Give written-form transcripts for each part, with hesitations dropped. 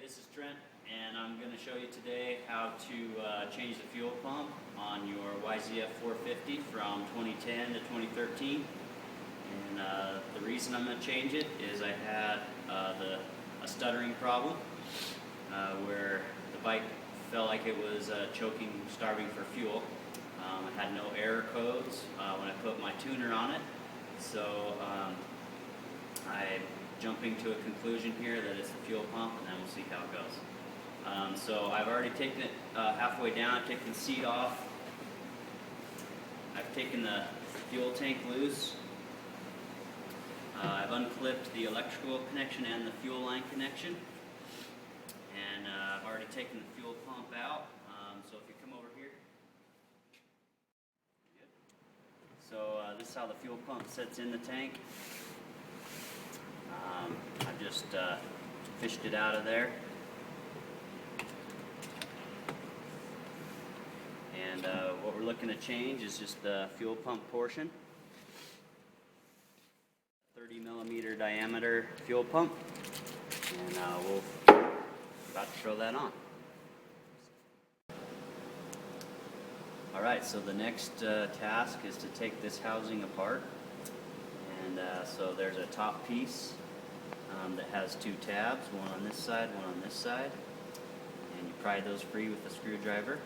This is Trent, and I'm going to show you today how to change the fuel pump on your YZF450 from 2010 to 2013. And the reason I'm going to change it is I had a stuttering problem where the bike felt like it was choking, starving for fuel. I had no error codes when I put my tuner on it, so I'm jumping to a conclusion here that it's the fuel pump, and then we'll see how it goes. So I've already taken it halfway down. I've taken the seat off. I've taken the fuel tank loose. I've unclipped the electrical connection and the fuel line connection. And I've already taken the fuel pump out. So if you come over here. So this is how the fuel pump sits in the tank. I've just fished it out of there. And what we're looking to change is just the fuel pump portion. 30mm diameter fuel pump. And we'll about to throw that on. Alright, so the next task is to take this housing apart. And so there's a top piece that has two tabs, one on this side, one on this side. And you pry those free with a screwdriver.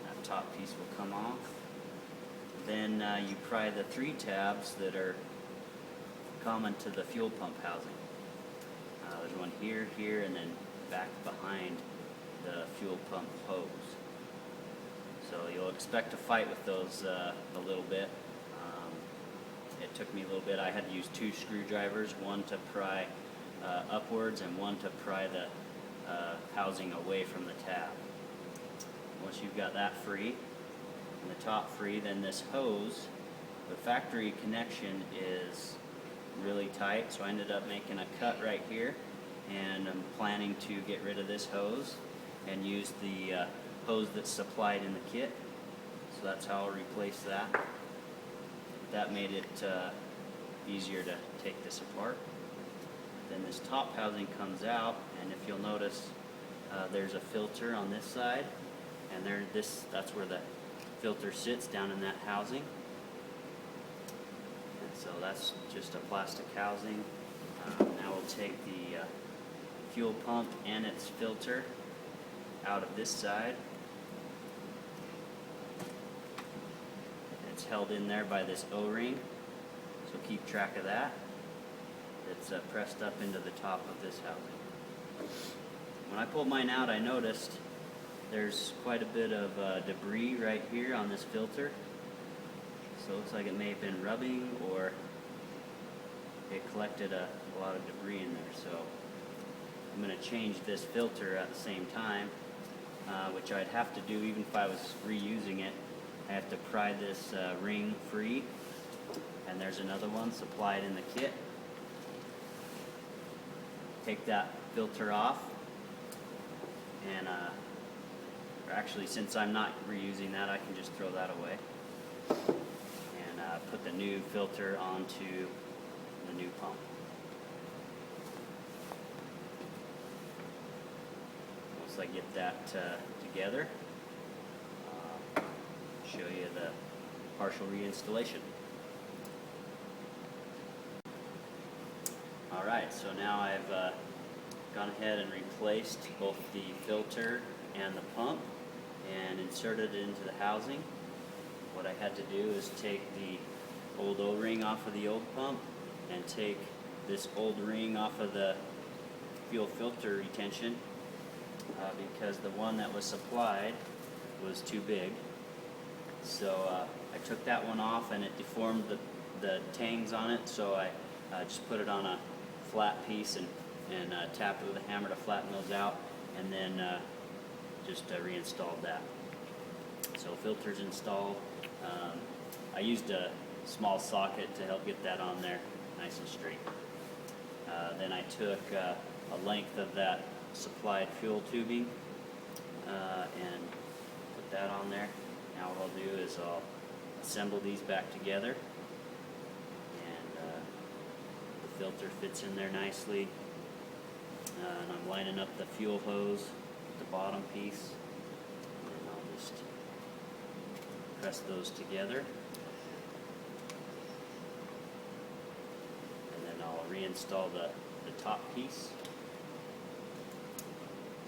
That top piece will come off. Then you pry the three tabs that are common to the fuel pump housing. There's one here, here, and then back behind the fuel pump hose. So you'll expect to fight with those a little bit. It took me a little bit. I had to use two screwdrivers, one to pry upwards and one to pry the housing away from the tab. Once you've got that free, and the top free, then this hose, the factory connection is really tight, so I ended up making a cut right here, and I'm planning to get rid of this hose and use the hose that's supplied in the kit. So that's how I'll replace that. That made it easier to take this apart. Then this top housing comes out, and if you'll notice, there's a filter on this side, and that's where the filter sits, down in that housing. And so that's just a plastic housing. Now we'll take the fuel pump and its filter out of this side. It's held in there by this O-ring, so keep track of that. It's pressed up into the top of this housing. When I pulled mine out, I noticed there's quite a bit of debris right here on this filter. So it looks like it may have been rubbing, or it collected a lot of debris in there. So I'm going to change this filter at the same time, which I'd have to do even if I was reusing it. I have to pry this ring free, and there's another one supplied in the kit. Take that filter off, and or actually, since I'm not reusing that, I can just throw that away and put the new filter onto the new pump. Once I get that together, show you the partial reinstallation. Alright, so now I've gone ahead and replaced both the filter and the pump and inserted it into the housing. What I had to do is take the old O-ring off of the old pump and take this old ring off of the fuel filter retention because the one that was supplied was too big. So I took that one off, and it deformed the tangs on it, so I just put it on a flat piece and tapped it with a hammer to flatten those out, and then just reinstalled that. So filter's installed. I used a small socket to help get that on there nice and straight. Then I took a length of that supplied fuel tubing and put that on there. Now what I'll do is I'll assemble these back together, and the filter fits in there nicely. And I'm lining up the fuel hose at the bottom piece, and I'll just press those together, and then I'll reinstall the top piece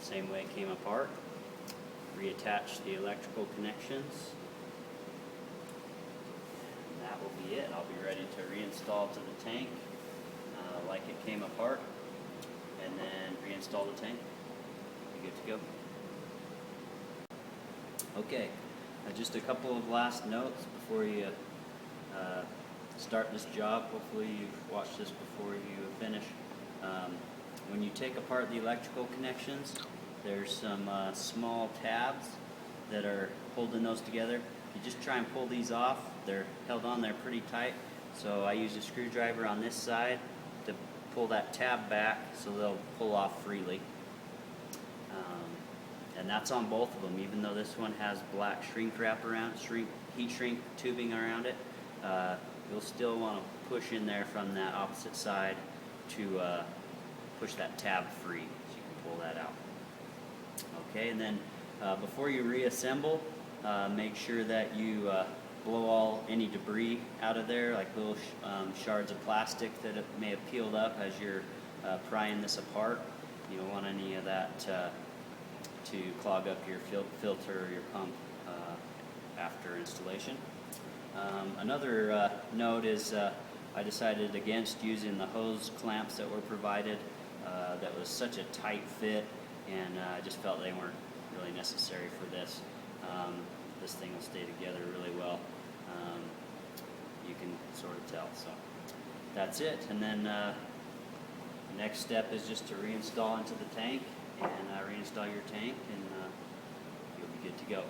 same way it came apart, reattach the electrical connections, and that will be it. I'll be ready to reinstall to the tank like it came apart, and then reinstall the tank. Be good to go. Okay, just a couple of last notes before you start this job. Hopefully you've watched this before you finish. When you take apart the electrical connections, there's some small tabs that are holding those together. If you just try and pull these off, they're held on there pretty tight. So I use a screwdriver on this side to pull that tab back so they'll pull off freely. And that's on both of them, even though this one has black shrink wrap around, heat shrink tubing around it. You'll still want to push in there from that opposite side to push that tab free, so you can pull that out. Okay, and then before you reassemble, make sure that you blow any debris out of there, like little shards of plastic that may have peeled up as you're prying this apart. You don't want any of that to clog up your filter or your pump after installation. Another note is I decided against using the hose clamps that were provided. That was such a tight fit, and I just felt they weren't really necessary for this. This thing will stay together really well. You can sort of tell. So that's it. And then next step is just to reinstall into the tank, and reinstall your tank, and you'll be good to go.